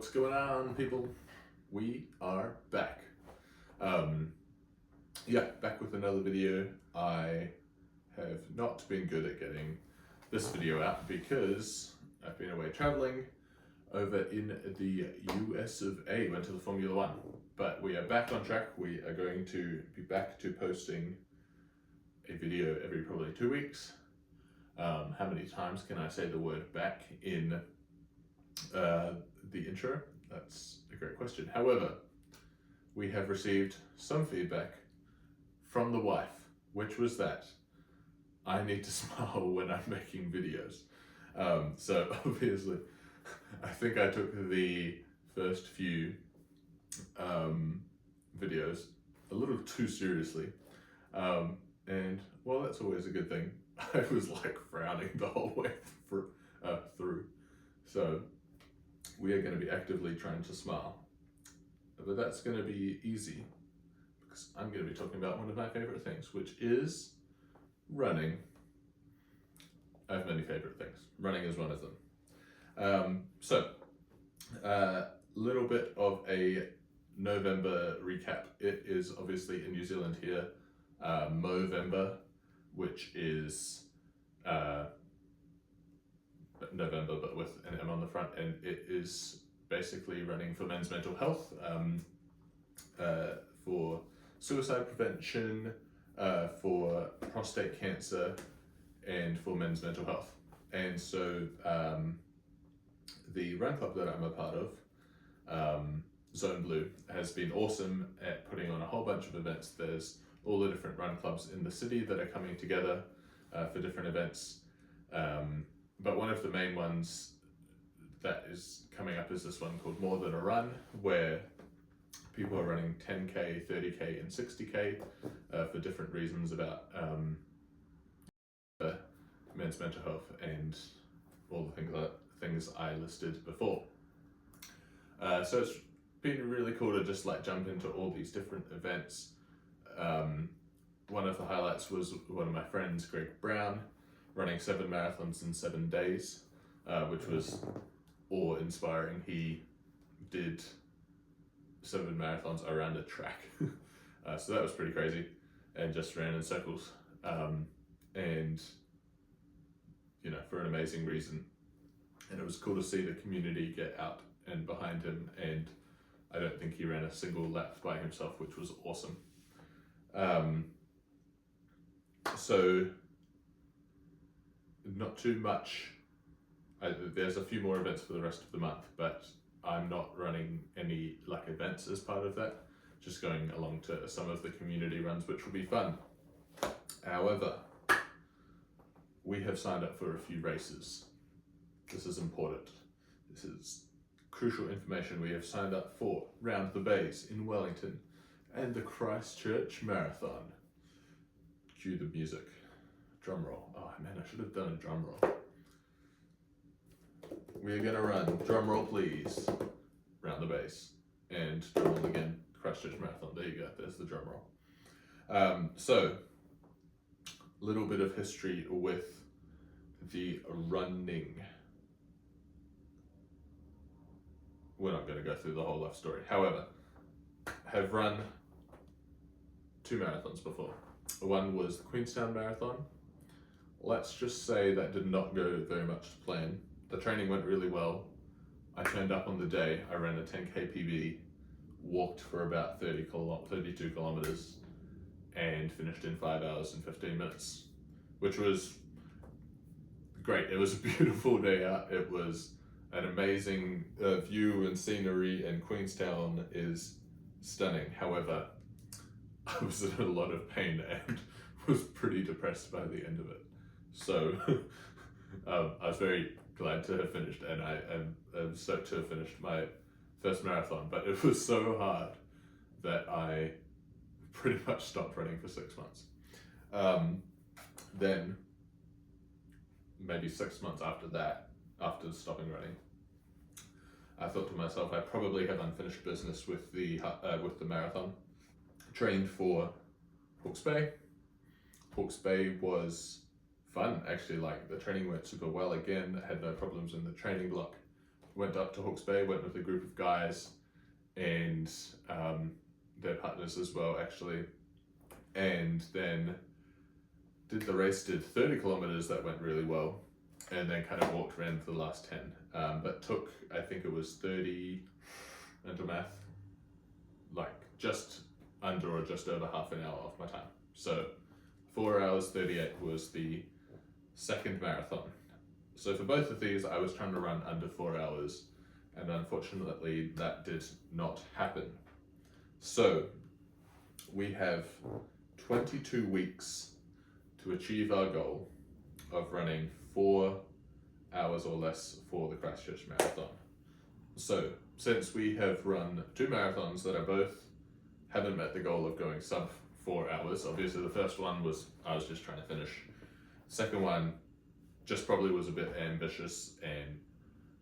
What's going on, people? We are back. Back with another video. I have not been good at getting this video out because I've been away traveling over in the US of A, went to the Formula One. But we are back on track. We are going to be back to posting a video every probably 2 weeks. How many times can I say the word back in the intro? That's a great question. However, we have received some feedback from the wife, which was that I need to smile when I'm making videos. So obviously, I think I took the first few videos a little too seriously. And well, that's always a good thing. I was like frowning the whole way through. So we are going to be actively trying to smile. But that's going to be easy because I'm going to be talking about one of my favorite things, which is running. I have many favorite things. Running is one of them. Little bit of a November recap. It is obviously in New Zealand here, Movember, which is November, but with an M on the front, and it is basically running for men's mental health, for suicide prevention, for prostate cancer, and for men's mental health. And so the run club that I'm a part of, Zone Blue, has been awesome at putting on a whole bunch of events. There's all the different run clubs in the city that are coming together for different events. But one of the main ones that is coming up is this one called More Than a Run, where people are running 10K, 30K, and 60K for different reasons about men's mental health and all the things I listed before. So it's been really cool to just like jump into all these different events. One of the highlights was one of my friends, Greg Brown, running 7 marathons in 7 days, which was awe-inspiring. He did 7 marathons around a track, so that was pretty crazy, and just ran in circles, and for an amazing reason. And it was cool to see the community get out and behind him, and I don't think he ran a single lap by himself, which was awesome. So not too much. There's a few more events for the rest of the month, but I'm not running any events as part of that, just going along to some of the community runs, which will be fun. However, we have signed up for a few races. This is important. This is crucial information. We have signed up for Round the Bays in Wellington and the Christchurch Marathon. Cue the music. Drum roll. Oh man, I should have done a drum roll. We are going to run, drum roll please, Round the Bays, and drum roll again, Christchurch Marathon. There you go, there's the drum roll. So, little bit of history with the running. We're not going to go through the whole life story. However, have run 2 marathons before. One was the Queenstown Marathon. Let's just say that did not go very much to plan. The training went really well. I turned up on the day, I ran a 10K PB, walked for about 32 kilometers, and finished in 5 hours and 15 minutes, which was great. It was a beautiful day out. It was an amazing view and scenery, and Queenstown is stunning. However, I was in a lot of pain and was pretty depressed by the end of it. So I was very glad to have finished, and I am stoked to have finished my first marathon, but it was so hard that I pretty much stopped running for 6 months. Then maybe 6 months after that, after stopping running, I thought to myself, I probably have unfinished business with the marathon. Trained for Hawke's Bay. Hawke's Bay was fun, actually. The training went super well again. I had no problems in the training block. went up to Hawke's Bay, went with a group of guys and their partners as well, actually, and then did the race, did 30 kilometers, that went really well, and then kind of walked around for the last 10, but took, I think it was 30, mental math, like just under or just over half an hour off my time. So 4 hours 38 was the second marathon. So for both of these, I was trying to run under 4 hours, and unfortunately that did not happen. So we have 22 weeks to achieve our goal of running 4 hours or less for the Christchurch Marathon. So since we have run 2 marathons that are both haven't met the goal of going sub 4 hours, obviously the first one was, I was just trying to finish. Second one just probably was a bit ambitious and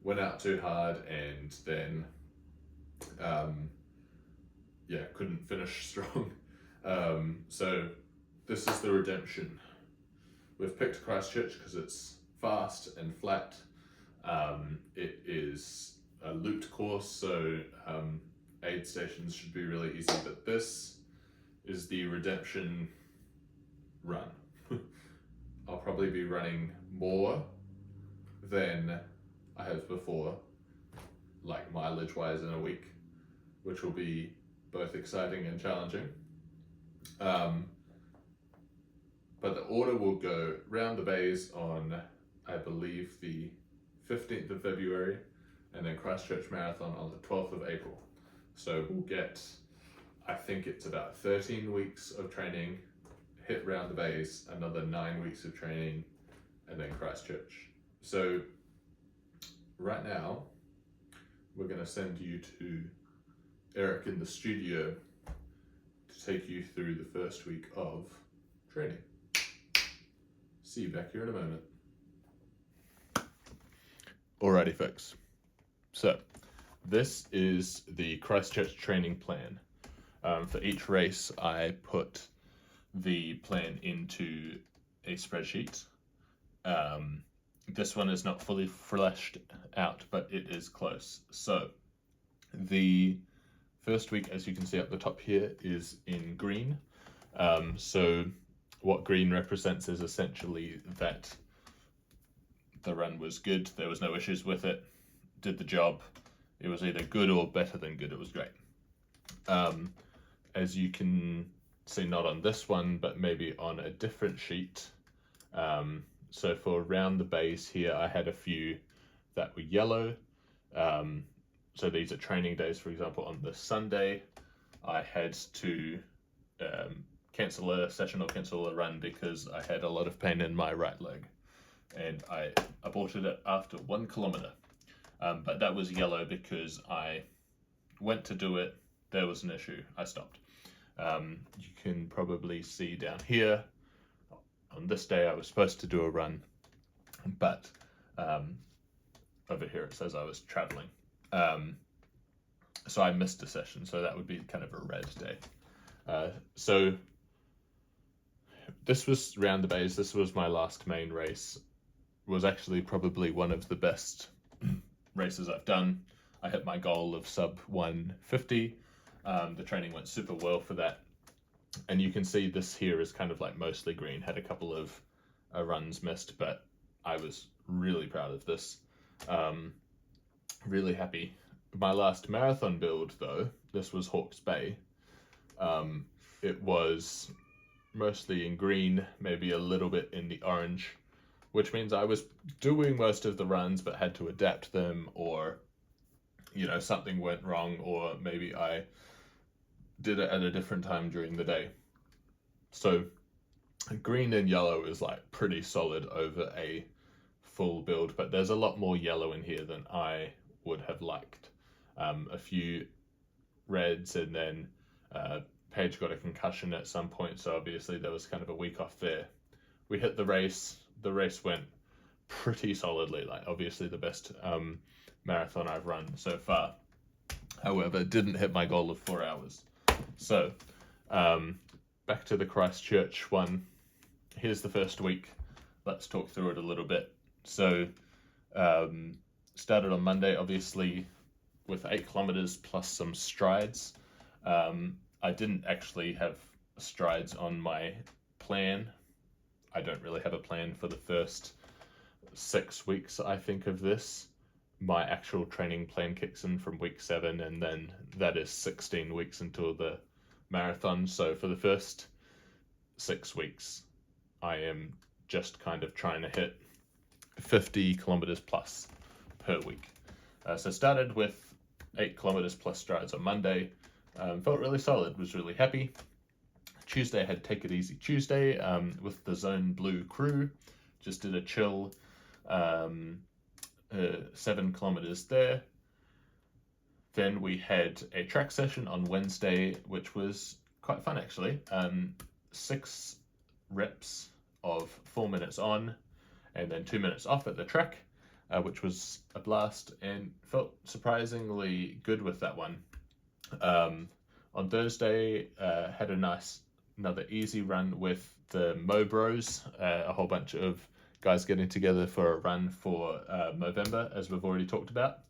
went out too hard, and then couldn't finish strong. So this is the redemption. We've picked Christchurch because it's fast and flat. It is a looped course, so aid stations should be really easy, but this is the redemption run. I'll probably be running more than I have before, like mileage wise, in a week, which will be both exciting and challenging. But the order will go round the bays on, I believe, the 15th of February, and then Christchurch Marathon on the 12th of April. So we'll get, I think it's about 13 weeks of training, hit round the bays, another 9 weeks of training, and then Christchurch. So right now, we're going to send you to Eric in the studio to take you through the first week of training. See you back here in a moment. Alrighty, folks. So this is the Christchurch training plan. For each race, I put the plan into a spreadsheet. This one is not fully fleshed out, but it is close. So the first week, as you can see up the top here, is in green. So what green represents is essentially that the run was good, there was no issues with it, did the job, it was either good or better than good, it was great. As you can see, not on this one, but maybe on a different sheet. So for round the bays here, I had a few that were yellow. So these are training days. For example, on the Sunday, I had to cancel a session or cancel a run because I had a lot of pain in my right leg, and I aborted it after 1 kilometer. But that was yellow because I went to do it, there was an issue, I stopped. You can probably see down here, on this day I was supposed to do a run, but over here it says I was traveling. So I missed a session, so that would be kind of a red day. So this was round the bays, this was my last main race. Was actually probably one of the best races I've done. I hit my goal of sub 150. The training went super well for that. And you can see this here is kind of like mostly green. Had a couple of runs missed, but I was really proud of this. Really happy. My last marathon build though, this was Hawke's Bay. It was mostly in green, maybe a little bit in the orange, which means I was doing most of the runs but had to adapt them, or something went wrong, or maybe I did it at a different time during the day. So green and yellow is like pretty solid over a full build, but there's a lot more yellow in here than I would have liked. A few reds, and then Paige got a concussion at some point, so obviously there was kind of a week off there. We hit the race went pretty solidly, like obviously the best marathon I've run so far. However, didn't hit my goal of 4 hours. So back to the Christchurch one. Here's the first week. Let's talk through it a little bit. So started on Monday, obviously, with 8 kilometers plus some strides. I didn't actually have strides on my plan. I don't really have a plan for the first 6 weeks, I think, of this. My actual training plan kicks in from week 7, and then that is 16 weeks until the marathon. So for the first 6 weeks, I am just kind of trying to hit 50 kilometers plus per week. So started with 8 kilometers plus strides on Monday. Felt really solid, was really happy. Tuesday I had Take It Easy Tuesday with the Zone Blue crew. Just did a chill 7 kilometers there. Then we had a track session on Wednesday, which was quite fun actually. 6 reps of 4 minutes on and then 2 minutes off at the track, which was a blast and felt surprisingly good with that one. On Thursday, had another easy run with the Mo Bros, a whole bunch of guys getting together for a run for Movember, as we've already talked about.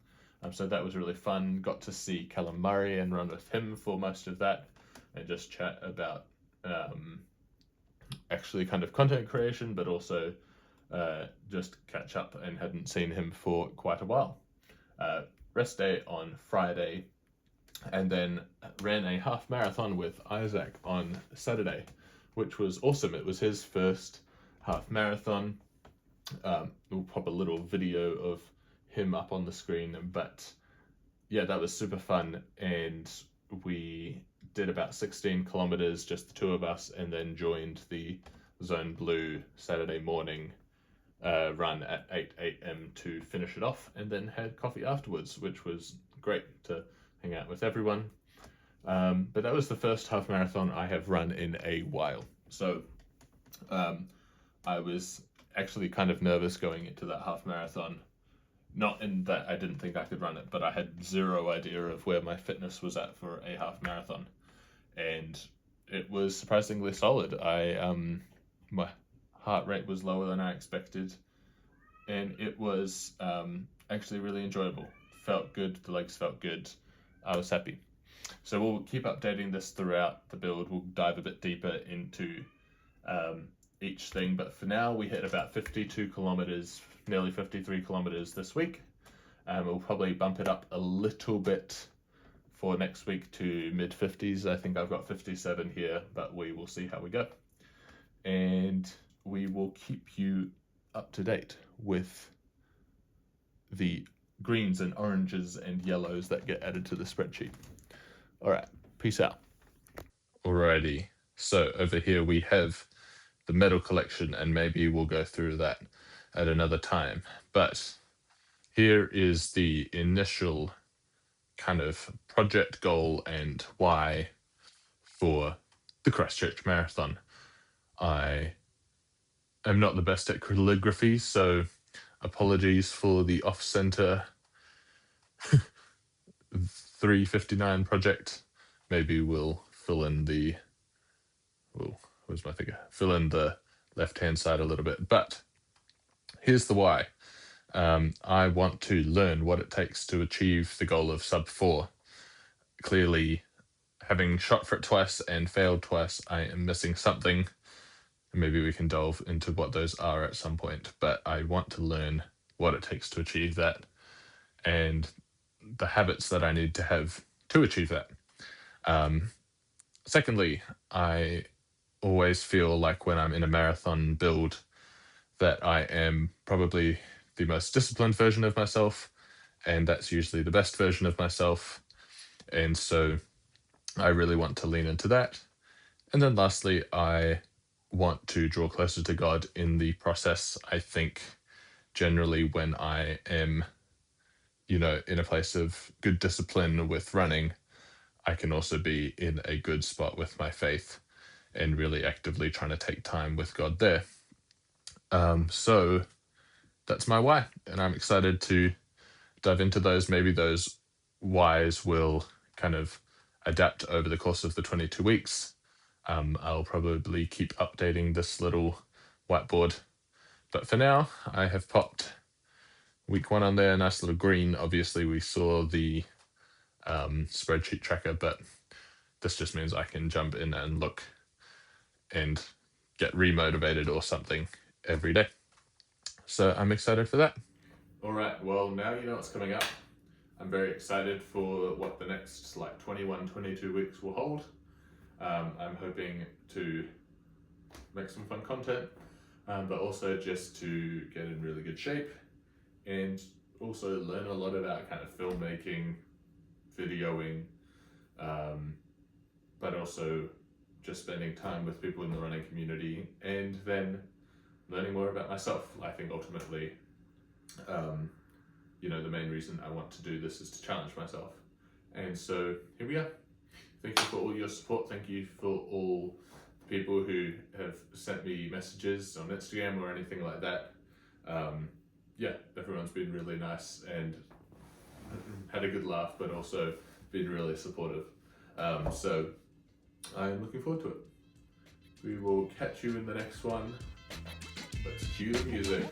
So that was really fun. Got to see Callum Murray and run with him for most of that and just chat about actually kind of content creation, but also just catch up, and hadn't seen him for quite a while. Rest day on Friday, and then ran a half marathon with Isaac on Saturday, which was awesome. It was his first half marathon. We'll pop a little video of him up on the screen, but yeah, that was super fun, and we did about 16 kilometers, just the two of us, and then joined the Zone Blue Saturday morning run at 8 a.m. to finish it off, and then had coffee afterwards, which was great to hang out with everyone. But that was the first half marathon I have run in a while. So I was actually kind of nervous going into that half marathon. Not in that I didn't think I could run it, but I had zero idea of where my fitness was at for a half marathon. And it was surprisingly solid. My heart rate was lower than I expected, and it was actually really enjoyable. Felt good, the legs felt good. I was happy. So we'll keep updating this throughout the build. We'll dive a bit deeper into each thing, but for now we hit about 52 kilometers, nearly 53 kilometers this week. We'll probably bump it up a little bit for next week to mid 50s. I think I've got 57 here, but we will see how we go. And we will keep you up to date with the greens and oranges and yellows that get added to the spreadsheet. All right, peace out. Alrighty, so over here we have the medal collection, and maybe we'll go through that at another time. But here is the initial kind of project goal and why for the Christchurch Marathon. I am not the best at calligraphy, so apologies for the off-center 359 project. Maybe we'll fill in the, where's my figure? Fill in the left-hand side a little bit. But here's the why. I want to learn what it takes to achieve the goal of sub 4. Clearly, having shot for it twice and failed twice, I am missing something. Maybe we can delve into what those are at some point, but I want to learn what it takes to achieve that and the habits that I need to have to achieve that. Secondly, I always feel like when I'm in a marathon build that I am probably the most disciplined version of myself, and that's usually the best version of myself. And so I really want to lean into that. And then lastly, I want to draw closer to God in the process. I think generally when I am, in a place of good discipline with running, I can also be in a good spot with my faith and really actively trying to take time with God there. So that's my why, and I'm excited to dive into those. Maybe those whys will kind of adapt over the course of the 22 weeks. I'll probably keep updating this little whiteboard, but for now I have popped week 1 on there, nice little green. Obviously, we saw the spreadsheet tracker, but this just means I can jump in and look and get remotivated or something every day. So I'm excited for that. All right, well, now you know what's coming up. I'm very excited for what the next 21, 22 weeks will hold. I'm hoping to make some fun content, but also just to get in really good shape and also learn a lot about kind of filmmaking, videoing, but also just spending time with people in the running community and then learning more about myself. I think ultimately, the main reason I want to do this is to challenge myself. And so here we are. Thank you for all your support. Thank you for all the people who have sent me messages on Instagram or anything like that. Everyone's been really nice and had a good laugh, but also been really supportive. So I'm looking forward to it. We will catch you in the next one. Let's cue the music.